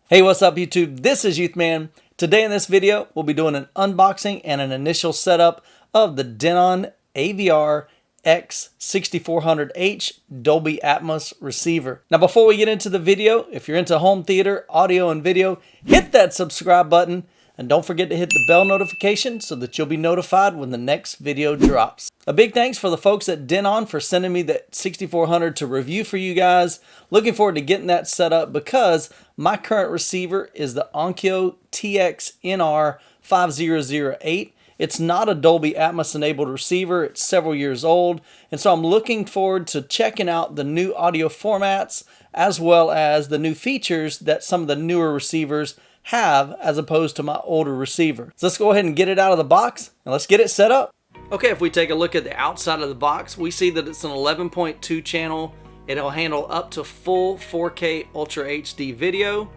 Hey, what's up YouTube? This is Youthman. Today in this video, we'll be doing an unboxing and an initial setup of the Denon AVR-X6400H Dolby Atmos receiver. Now before we get into the video, if you're into home theater, audio, and video, hit that subscribe button and don't forget to hit the bell notification so that you'll be notified when the next video drops. A big thanks for the folks at Denon for sending me that 6400 to review for you guys. Looking forward to getting that set up because my current receiver is the Onkyo TX-NR5008. It's not a Dolby Atmos enabled receiver. It's several years old. And so I'm looking forward to checking out the new audio formats as well as the new features that some of the newer receivers have as opposed to my older receiver. So let's go ahead and get it out of the box and let's get it set up. Okay, if we take a look at the outside of the box, we see that it's an 11.2 channel. It'll handle up to full 4K Ultra HD video.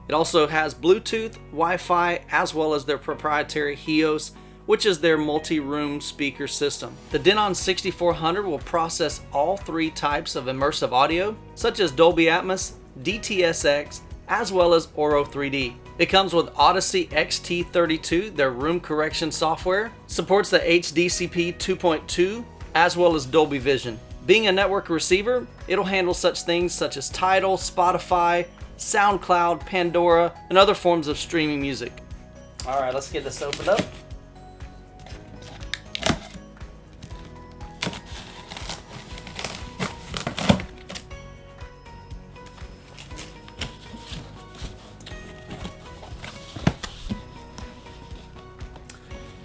It also has Bluetooth, Wi-Fi, as well as their proprietary HEOS, which is their multi-room speaker system. The Denon 6400 will process all three types of immersive audio, such as Dolby Atmos, DTS:X, as well as Auro 3D. It comes with Odyssey XT32, their room correction software, supports the HDCP 2.2, as well as Dolby Vision. Being a network receiver, it'll handle such things such as Tidal, Spotify, SoundCloud, Pandora, and other forms of streaming music. All right, let's get this opened up.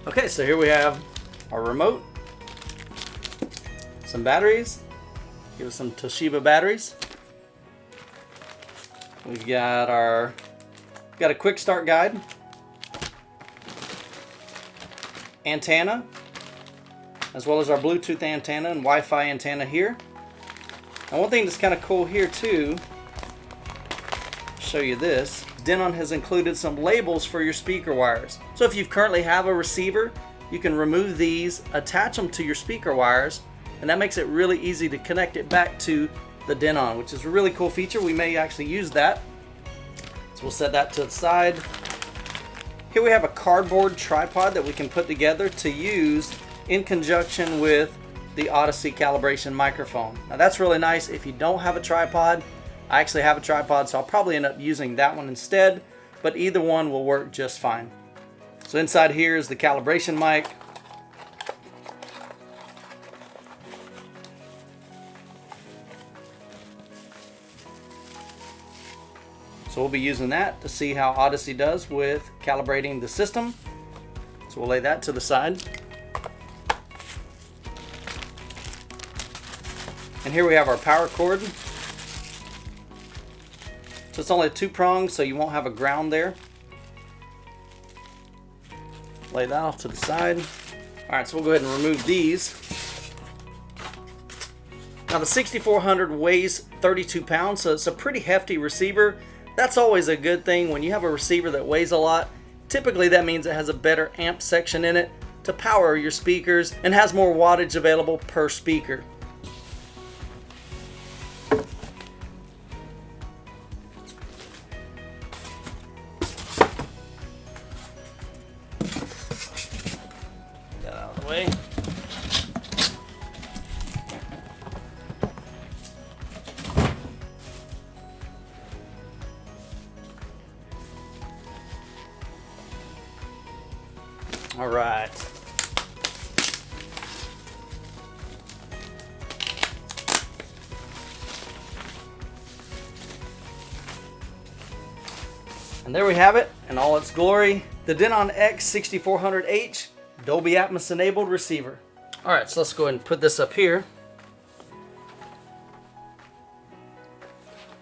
Okay, so here we have our remote, some batteries, give us some Toshiba batteries. We've got a quick start guide, antenna, as well as our Bluetooth antenna and Wi-Fi antenna here. And one thing that's kind of cool here too, I'll show you this. Denon has included some labels for your speaker wires. So if you currently have a receiver, you can remove these, attach them to your speaker wires, and that makes it really easy to connect it back to the Denon, which is a really cool feature. We may actually use that. So we'll set that to the side. Here we have a cardboard tripod that we can put together to use in conjunction with the Odyssey calibration microphone. Now that's really nice if you don't have a tripod. I actually have a tripod, so I'll probably end up using that one instead, but either one will work just fine. So inside here is the calibration mic. So we'll be using that to see how Odyssey does with calibrating the system. So we'll lay that to the side. And here we have our power cord. So it's only a 2-prong, so you won't have a ground there. Lay that off to the side. Alright, so we'll go ahead and remove these. Now the 6400 weighs 32 pounds, so it's a pretty hefty receiver. That's always a good thing when you have a receiver that weighs a lot. Typically that means it has a better amp section in it to power your speakers and has more wattage available per speaker. Way. All right. And there we have it in all its glory, the Denon X6400H Dolby Atmos enabled receiver. Alright, so let's go ahead and put this up here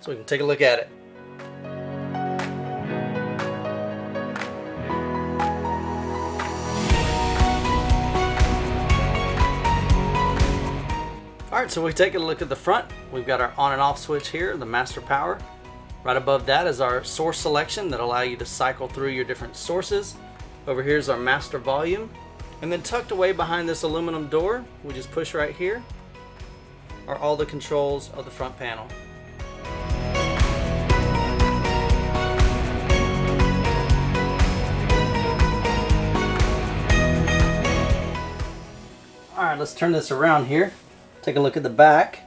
so we can take a look at it. Alright, so we take a look at the front. We've got our on and off switch here, the master power. Right above that is our source selection that allow you to cycle through your different sources. Over here is our master volume. And then tucked away behind this aluminum door, we just push right here, are all the controls of the front panel. let's turn this around here. Take a look at the back.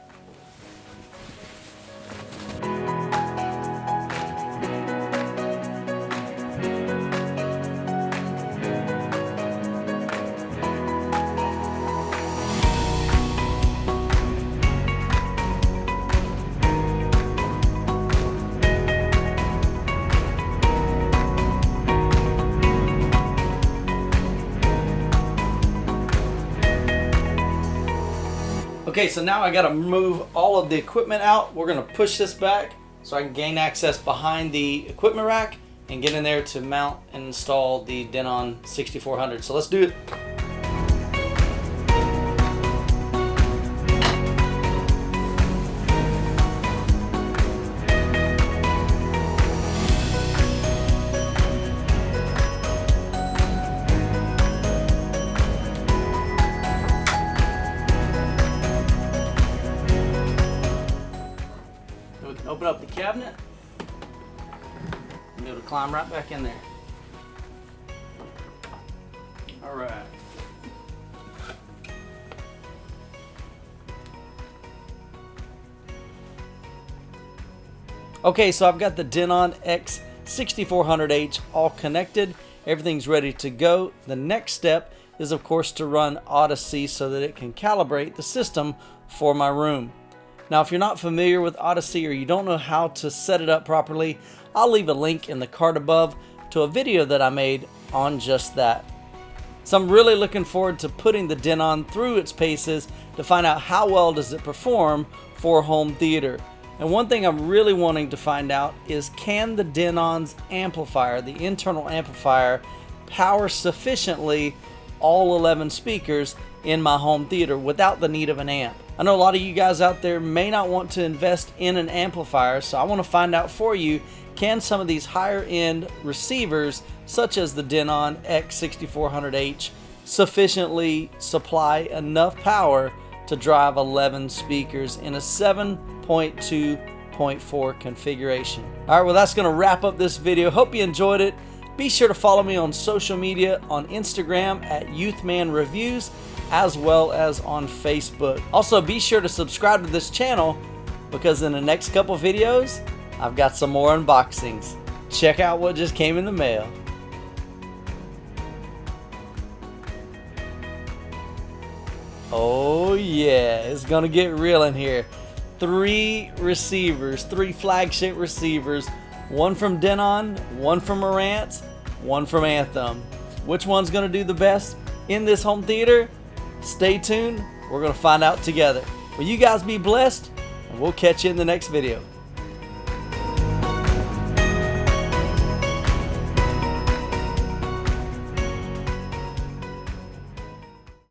Okay, so now I gotta move all of the equipment out. We're gonna push this back so I can gain access behind the equipment rack and get in there to mount and install the Denon 6400. So let's do it. Open up the cabinet and be able to climb right back in there. All right. Okay, so I've got the Denon AVR-X6400H all connected. Everything's ready to go. The next step is, of course, to run Odyssey so that it can calibrate the system for my room. Now, if you're not familiar with Odyssey or you don't know how to set it up properly, I'll leave a link in the card above to a video that I made on just that. So I'm really looking forward to putting the Denon through its paces to find out how well does it perform for home theater. And one thing I'm really wanting to find out is, can the Denon's amplifier, the internal amplifier, power sufficiently all 11 speakers in my home theater without the need of an amp? I know a lot of you guys out there may not want to invest in an amplifier, so I want to find out for you, can some of these higher end receivers such as the Denon AVR-X6400H sufficiently supply enough power to drive 11 speakers in a 7.2.4 configuration. Alright, well that's going to wrap up this video. Hope you enjoyed it. Be sure to follow me on social media, on Instagram at YouthmanReviews, as well as on Facebook. Also, be sure to subscribe to this channel because in the next couple videos, I've got some more unboxings. Check out what just came in the mail. Oh yeah, it's gonna get real in here. 3 receivers, 3 flagship receivers. One from Denon, one from Marantz, one from Anthem. Which one's gonna do the best in this home theater? Stay tuned, we're gonna find out together. Well, you guys be blessed, and we'll catch you in the next video.